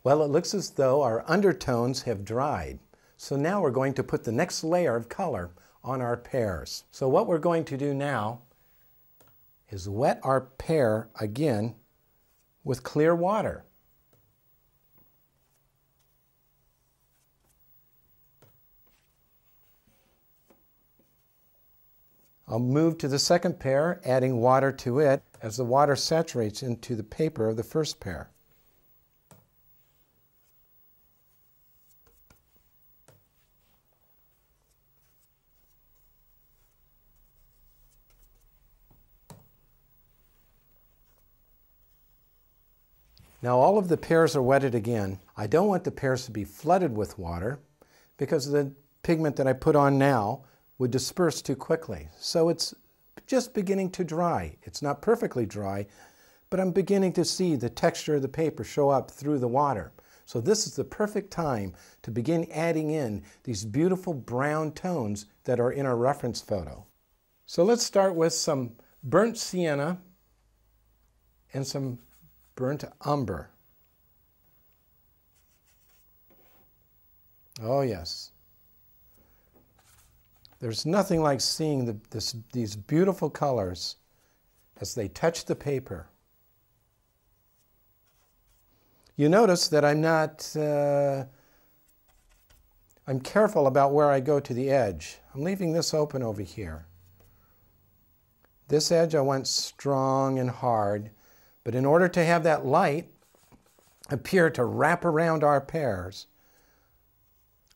Well, it looks as though our undertones have dried. So now we're going to put the next layer of color on our pears. So what we're going to do now is wet our pear again with clear water. I'll move to the second pear, adding water to it as the water saturates into the paper of the first pear. Now all of the pears are wetted again. I don't want the pears to be flooded with water because the pigment that I put on now would disperse too quickly. So it's just beginning to dry. It's not perfectly dry, but I'm beginning to see the texture of the paper show up through the water. So this is the perfect time to begin adding in these beautiful brown tones that are in our reference photo. So let's start with some burnt sienna and some burnt umber. Oh yes. There's nothing like seeing these beautiful colors as they touch the paper. You notice that I'm careful about where I go to the edge. I'm leaving this open over here. This edge I want strong and hard, but in order to have that light appear to wrap around our pears,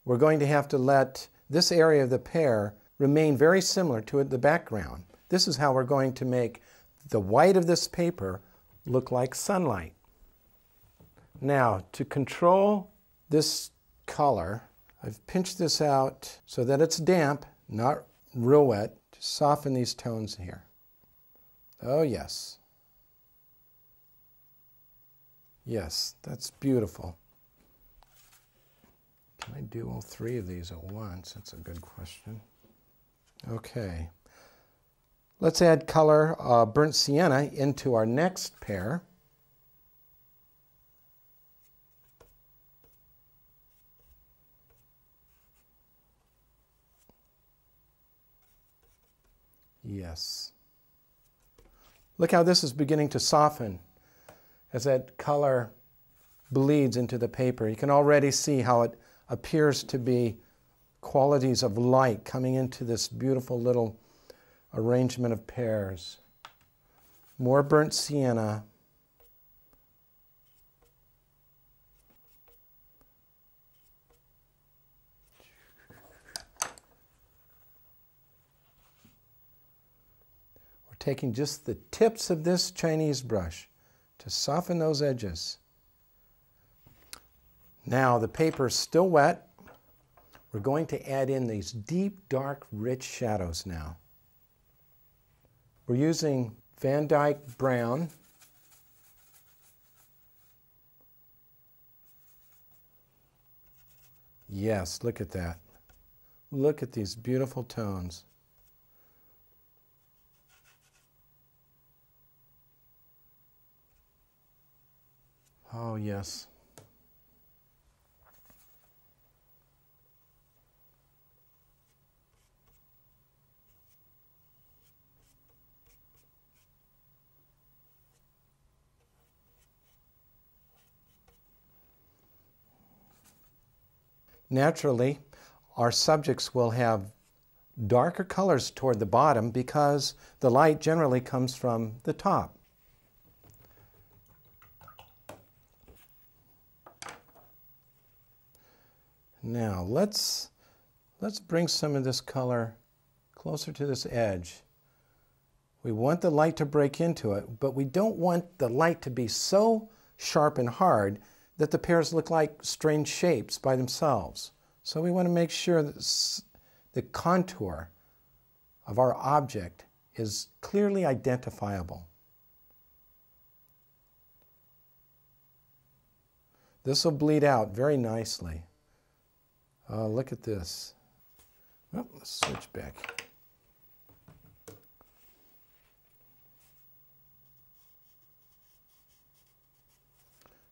we're going to have to let this area of the pear remain very similar to the background. This is how we're going to make the white of this paper look like sunlight. Now, to control this color, I've pinched this out so that it's damp, not real wet, to soften these tones here. Oh yes. Yes, that's beautiful. Can I do all three of these at once? That's a good question. Okay. Let's add color, burnt sienna, into our next pear. Yes. Look how this is beginning to soften as that color bleeds into the paper. You can already see how it appears to be qualities of light coming into this beautiful little arrangement of pears. More burnt sienna. We're taking just the tips of this Chinese brush to soften those edges. Now the paper is still wet. We're going to add in these deep, dark, rich shadows now. We're using Van Dyke Brown. Yes, look at that. Look at these beautiful tones. Oh, yes. Naturally, our subjects will have darker colors toward the bottom because the light generally comes from the top. Now let's bring some of this color closer to this edge. We want the light to break into it, but we don't want the light to be so sharp and hard that the pears look like strange shapes by themselves. So we want to make sure that the contour of our object is clearly identifiable. This will bleed out very nicely. Look at this. Oh, let's switch back.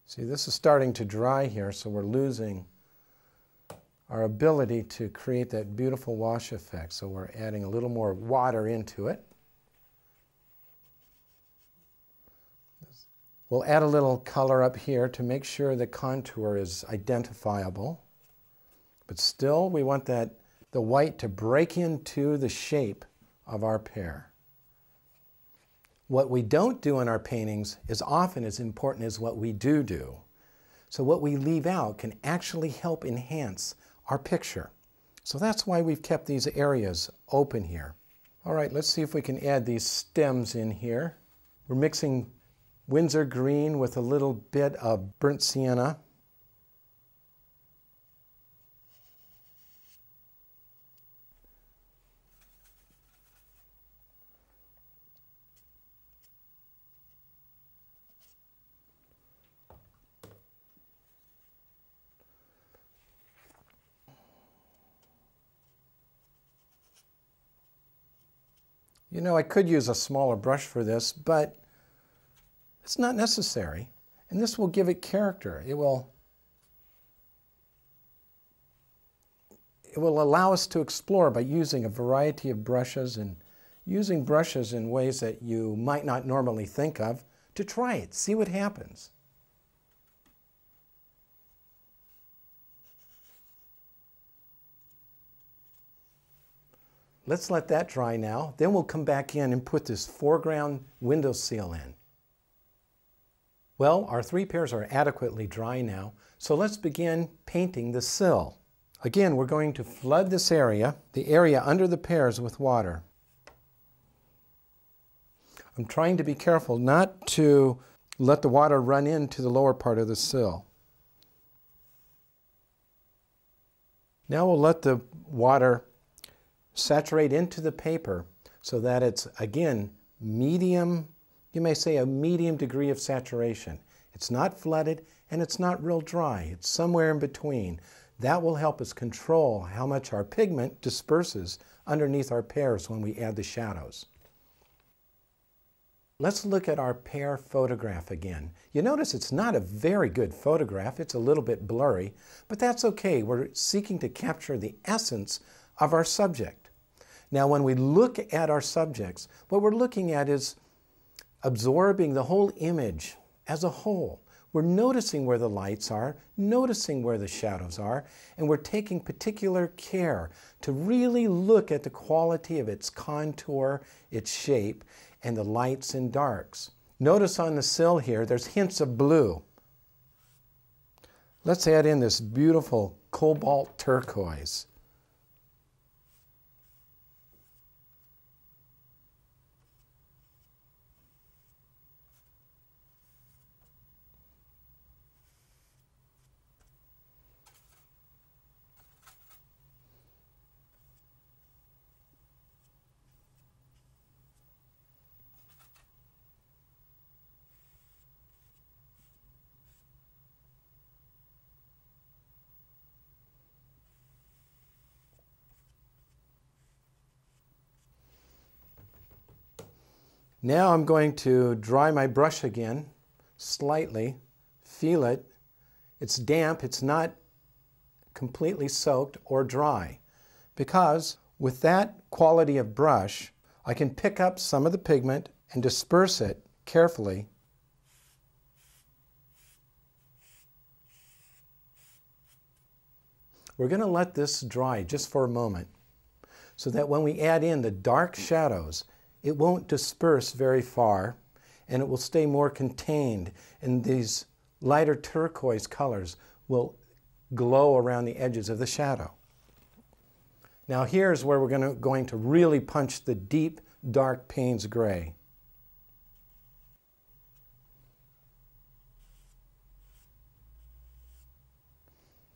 See, this is starting to dry here, so we're losing our ability to create that beautiful wash effect. So we're adding a little more water into it. We'll add a little color up here to make sure the contour is identifiable. But still, we want the white to break into the shape of our pear. What we don't do in our paintings is often as important as what we do. So what we leave out can actually help enhance our picture. So that's why we've kept these areas open here. All right, let's see if we can add these stems in here. We're mixing Windsor green with a little bit of burnt sienna. You know, I could use a smaller brush for this, but it's not necessary. And this will give it character. It will allow us to explore by using a variety of brushes and using brushes in ways that you might not normally think of to try it, see what happens. Let's let that dry now. Then we'll come back in and put this foreground windowsill in. Well, our 3 pears are adequately dry now, so let's begin painting the sill. Again, we're going to flood this area, the area under the pears, with water. I'm trying to be careful not to let the water run into the lower part of the sill. Now we'll let the water saturate into the paper so that it's, again, medium, you may say a medium degree of saturation. It's not flooded and it's not real dry. It's somewhere in between. That will help us control how much our pigment disperses underneath our pears when we add the shadows. Let's look at our pear photograph again. You notice it's not a very good photograph. It's a little bit blurry, but that's okay. We're seeking to capture the essence of our subject. Now, when we look at our subjects, what we're looking at is absorbing the whole image as a whole. We're noticing where the lights are, noticing where the shadows are, and we're taking particular care to really look at the quality of its contour, its shape, and the lights and darks. Notice on the sill here, there's hints of blue. Let's add in this beautiful cobalt turquoise. Now I'm going to dry my brush again, slightly, feel it. It's damp, it's not completely soaked or dry, because with that quality of brush, I can pick up some of the pigment and disperse it carefully. We're going to let this dry just for a moment, so that when we add in the dark shadows, it won't disperse very far, and it will stay more contained, and these lighter turquoise colors will glow around the edges of the shadow. Now here's where we're going to really punch the deep, dark Payne's gray.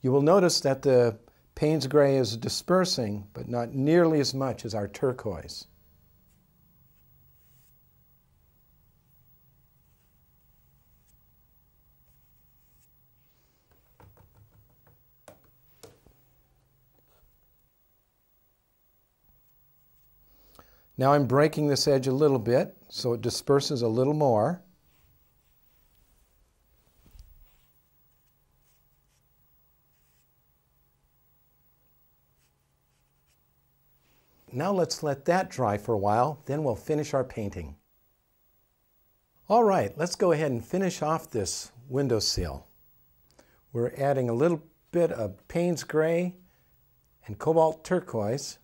You will notice that the Payne's gray is dispersing, but not nearly as much as our turquoise. Now I'm breaking this edge a little bit so it disperses a little more. Now let's let that dry for a while, then we'll finish our painting. All right, let's go ahead and finish off this windowsill. We're adding a little bit of Payne's Gray and Cobalt Turquoise.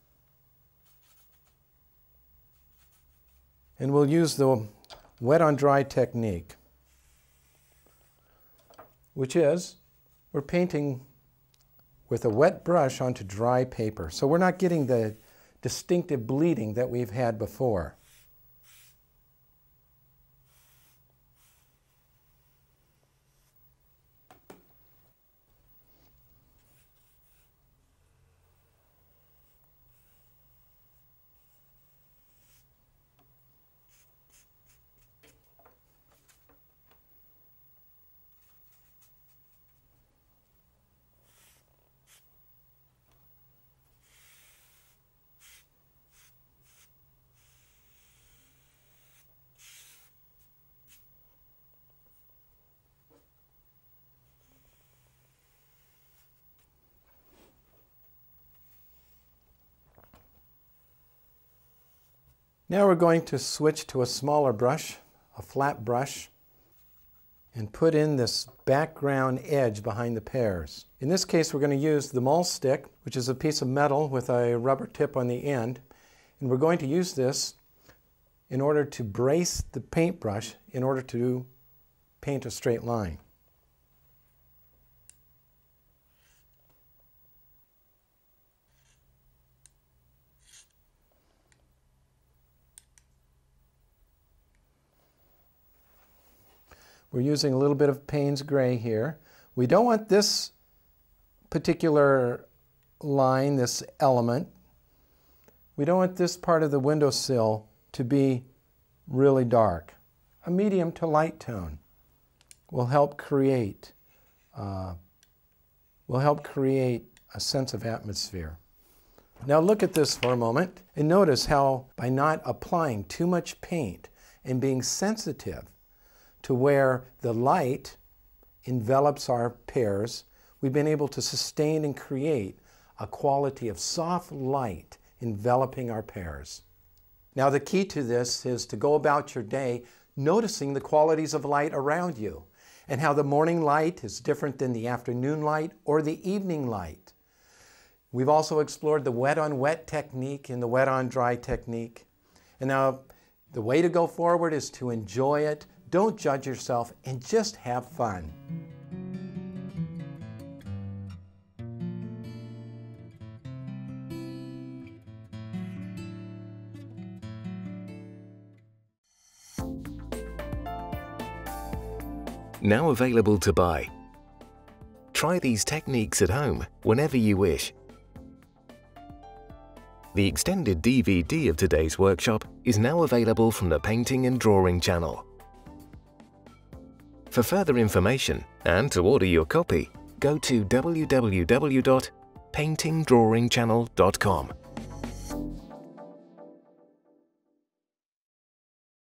And we'll use the wet on dry technique, which is we're painting with a wet brush onto dry paper. So we're not getting the distinctive bleeding that we've had before. Now we're going to switch to a smaller brush, a flat brush, and put in this background edge behind the pears. In this case, we're going to use the mole stick, which is a piece of metal with a rubber tip on the end. And we're going to use this in order to brace the paintbrush in order to paint a straight line. We're using a little bit of Payne's Gray here. We don't want this particular line, this element, we don't want this part of the windowsill to be really dark. A medium to light tone will help create a sense of atmosphere. Now look at this for a moment and notice how by not applying too much paint and being sensitive to where the light envelops our pears, we've been able to sustain and create a quality of soft light enveloping our pears. Now the key to this is to go about your day noticing the qualities of light around you and how the morning light is different than the afternoon light or the evening light. We've also explored the wet on wet technique and the wet on dry technique. And now the way to go forward is to enjoy it. Don't judge yourself and just have fun. Now available to buy. Try these techniques at home whenever you wish. The extended DVD of today's workshop is now available from the Painting and Drawing channel. For further information and to order your copy, go to www.paintingdrawingchannel.com.